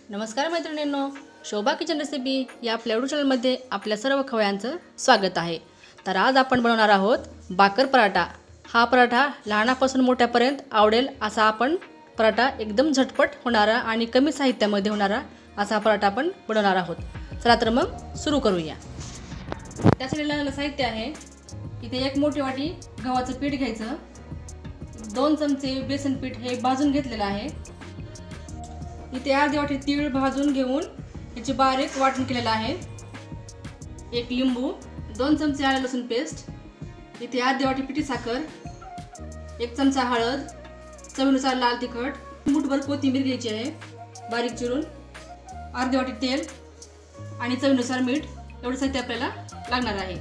नमस्कार मैत्रिणींनो, शोभा kitchen recipe या आपल्या यूट्यूब चॅनलमध्ये आपल्या सर्व खवयांचं स्वागत आहे। तर आज आपण बनवणार आहोत बाकर पराठा। हा पराठा लहानापासून मोठ्यापर्यंत आवडेल असा आपण पराठा एकदम झटपट होणारा आणि कमी साहित्यामध्ये होणारा असा पराठा आपण बनवणार आहोत। चला तर मग सुरू करूया। त्यासाठी लागणारं साहित्य आहे, इथे एक मोठी वाटी गव्हाचं पीठ घ्यायचं, 2 चमचे बेसन पीठ हे भाजून घेतलेलं आहे। इथे अर्धी वाटी तीळ भाजून घेऊन याची बारीक वाटण केलेलं आहे। एक लिंबू, 2 चमचे आलं लसूण पेस्ट, इथे अर्धी वाटी पिठी साखर, 1 चमचा हळद, चवीनुसार लाल तिखट, मुठभर कोथिंबीर घ्यायची आहे बारीक चिरून, अर्धी वाटी तेल आणि चवीनुसार मीठ एवढं साहित्य आपल्याला लागणार आहे।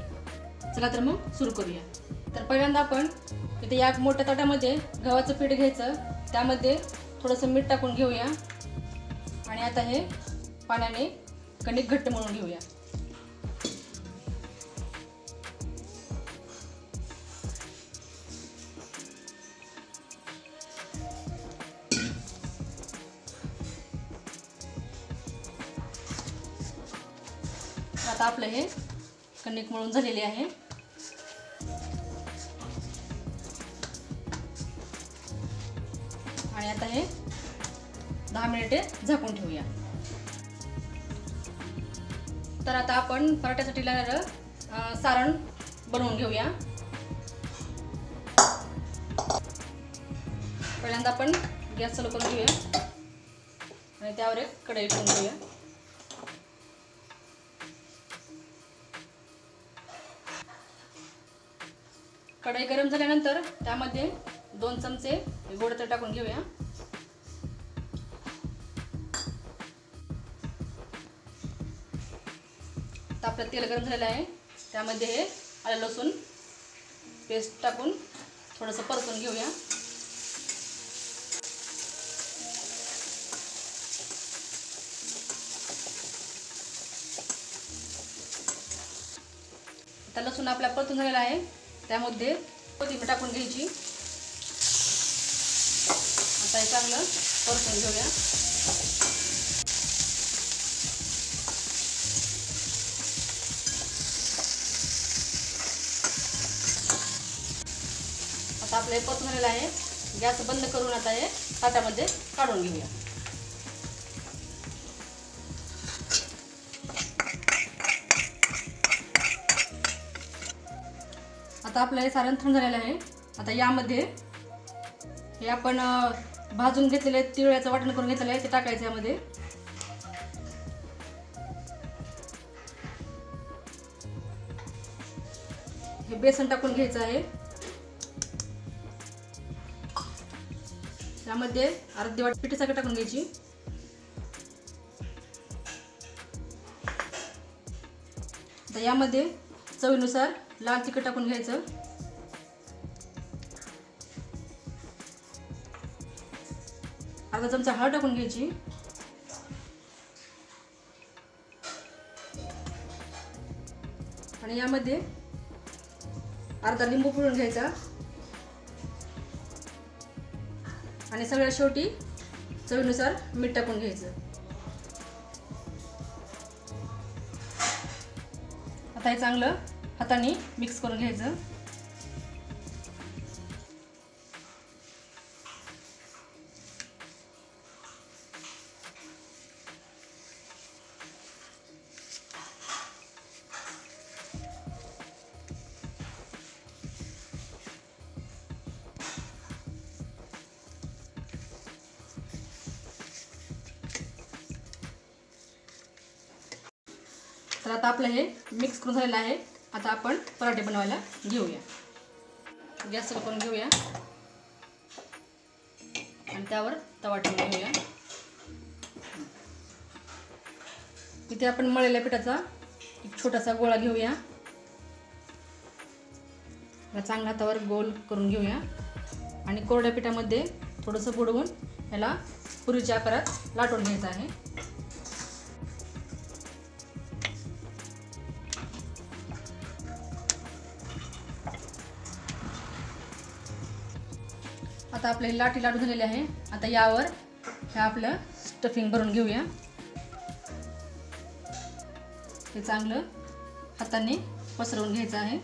चला तर मग सुरू करूया। तर पहिल्यांदा आपण इथे या मोठ्या ताटामध्ये गव्हाचं पीठ घ्यायचं, त्यामध्ये थोडंसं मीठ टाकून घेऊया आणि आता हे पाण्याने कणिक घट्ट मळून घेऊया। आता आपलं हे कणिक मळून झालेले आहे। आणि आता हे 10 मिनिटे झाकून ठेवूया। तर आता आपण पराठ्यासाठी लागणारं सारण बनवून घेऊया। पहिल्यांदा आपण गॅस चालू करून घेऊया आणि त्यावर एक कढई ठेवून घेऊया। कढई गरम झाल्यानंतर त्यामध्ये 2 चमचे गोड तेल टाकून घेऊया। आपलं तेल गरम झालेलं आहे, त्यामध्ये हे आलं लसूण पेस्ट टाकून थोडंसं परतून घेऊया। आता लसूण आपला परतून झालेला आहे, त्यामध्ये कोथिंबीर टाकून घ्यायची। आता हे चांगलं परतून घेऊया। आता आपलं हे परतून झालेलं आहे, गॅस बंद करून आता हे ताटामध्ये काढून घेऊया। आता आपलं हे सारण थंड झालेलं आहे। आता यामध्ये हे आपण भाजून घेतलेले तिळाचं वाटण करून घेतलेलं आहे ते टाकायचं यामध्ये। हे बेसन टाकून घ्यायचं आहे, त्यामध्ये अर्धी वाटी पिठी साखर टाकून घ्यायची। आता यामध्ये चवीनुसार लाल तिखट टाकून घ्यायचं, अर्धा चमचा हळद टाकून घ्यायची, आणि यामध्ये अर्धा लिंबू पिळून घ्यायचा आणि सगळ्यात शेवटी चवीनुसार मीठ टाकून घ्यायचं। आता हे चांगलं हाताने मिक्स करून घ्यायचं। तर आता आपलं हे मिक्स करून झालेलं आहे। आता आपण पराठे बनवायला घेऊया। गॅस चालू करून घेऊया आणि त्यावर तवा ठेवून घेऊया। इथे आपण मळलेल्या पिठाचा एक छोटासा गोळा घेऊया, चांगला हातावर गोल करून घेऊया आणि कोरड्या पिठामध्ये थोडंसं बुडवून याला पुरीच्या आकारात लाटून घ्यायचं आहे। आता आपले लाटी लाटून झालेले आहे। आता यावर हे आपलं स्टफिंग भरून घेऊया। हे चांगलं हाताने पसरवून घ्यायचं आहे.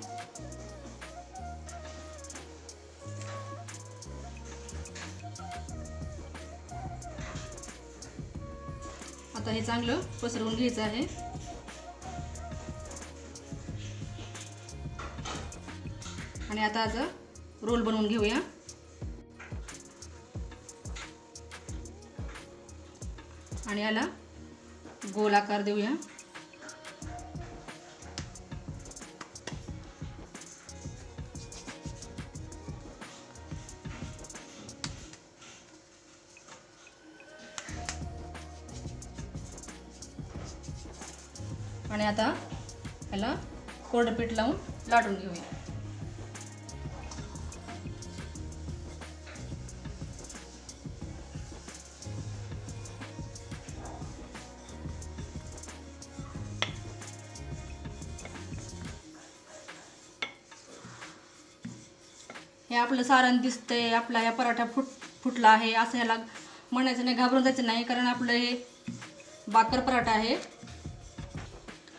आता हे चांगलं पसरवून घ्यायचं आहे. आणि आता रोल बनवून घेऊया. आणि याला गोल आकार देऊया. आणि आता याला कोरडं पीठ लावून लाटून घेऊया. हे आपलं सारण दिसतंय, आपला या पराठा फुटला आहे असं ह्याला म्हणायचं नाही, घाबरून जायचं नाही, कारण आपलं हे बाकर पराठा आहे.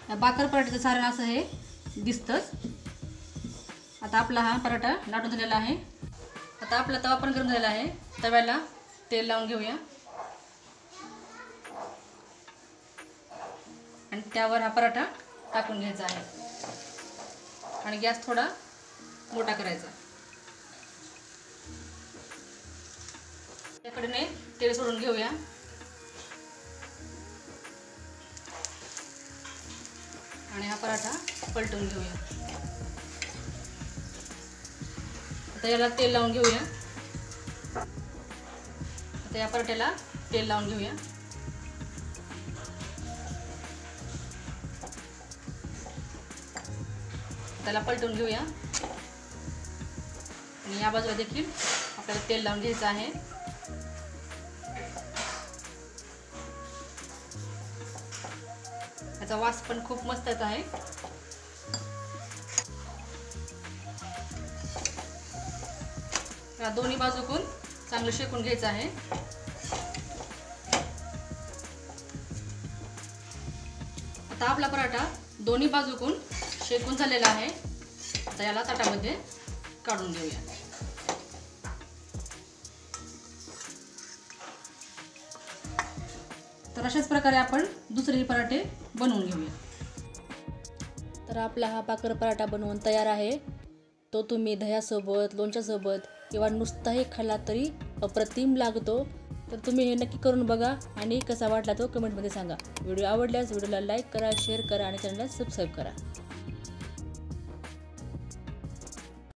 या बाकर पराठ्याचं सारण असं हे दिसतंच. आता आपला हा पराठा लाटून झालेला आहे. आता आपला तवा पण गरम झालेला आहे. तव्याला तेल लावून घेऊया आणि त्यावर हा पराठा टाकून घ्यायचा आहे. आणि गॅस थोडा मोठा करायचा. त्याकडे तेल सोडून घेऊया. आणि हा पराठा पलटून घेऊया. आता याला तेल लावून घेऊया. आता या पराठ्याला तेल लावून घेऊया. त्याला पलटून घेऊया. आणि या बाजूला देखील आपल्याला तेल लावून घ्यायचं आहे. याचा वास पण खूप मस्त येत आहे. या दोन्ही बाजूकडून चांगलं शेकून घ्यायचं आहे. आता आपला पराठा दोन्ही बाजूकडून शेकून झालेला आहे. आता याला ताटामध्ये काढून घेऊया. तर अशाच प्रकारे आपण दुसरे पराठे बनवून घेऊया. तर आपला हा बाकर पराठा बनवून तयार आहे. तो तुम्ही दह्यासोबत, लोणच्यासोबत किंवा नुसताही खाल्ला तरी अप्रतिम लागतो. तर तुम्ही हे नक्की करून बघा आणि कसा वाटला तो कमेंटमध्ये सांगा. व्हिडिओ आवडल्यास व्हिडिओला लाईक करा, शेअर करा आणि चॅनलला सबस्क्राईब करा.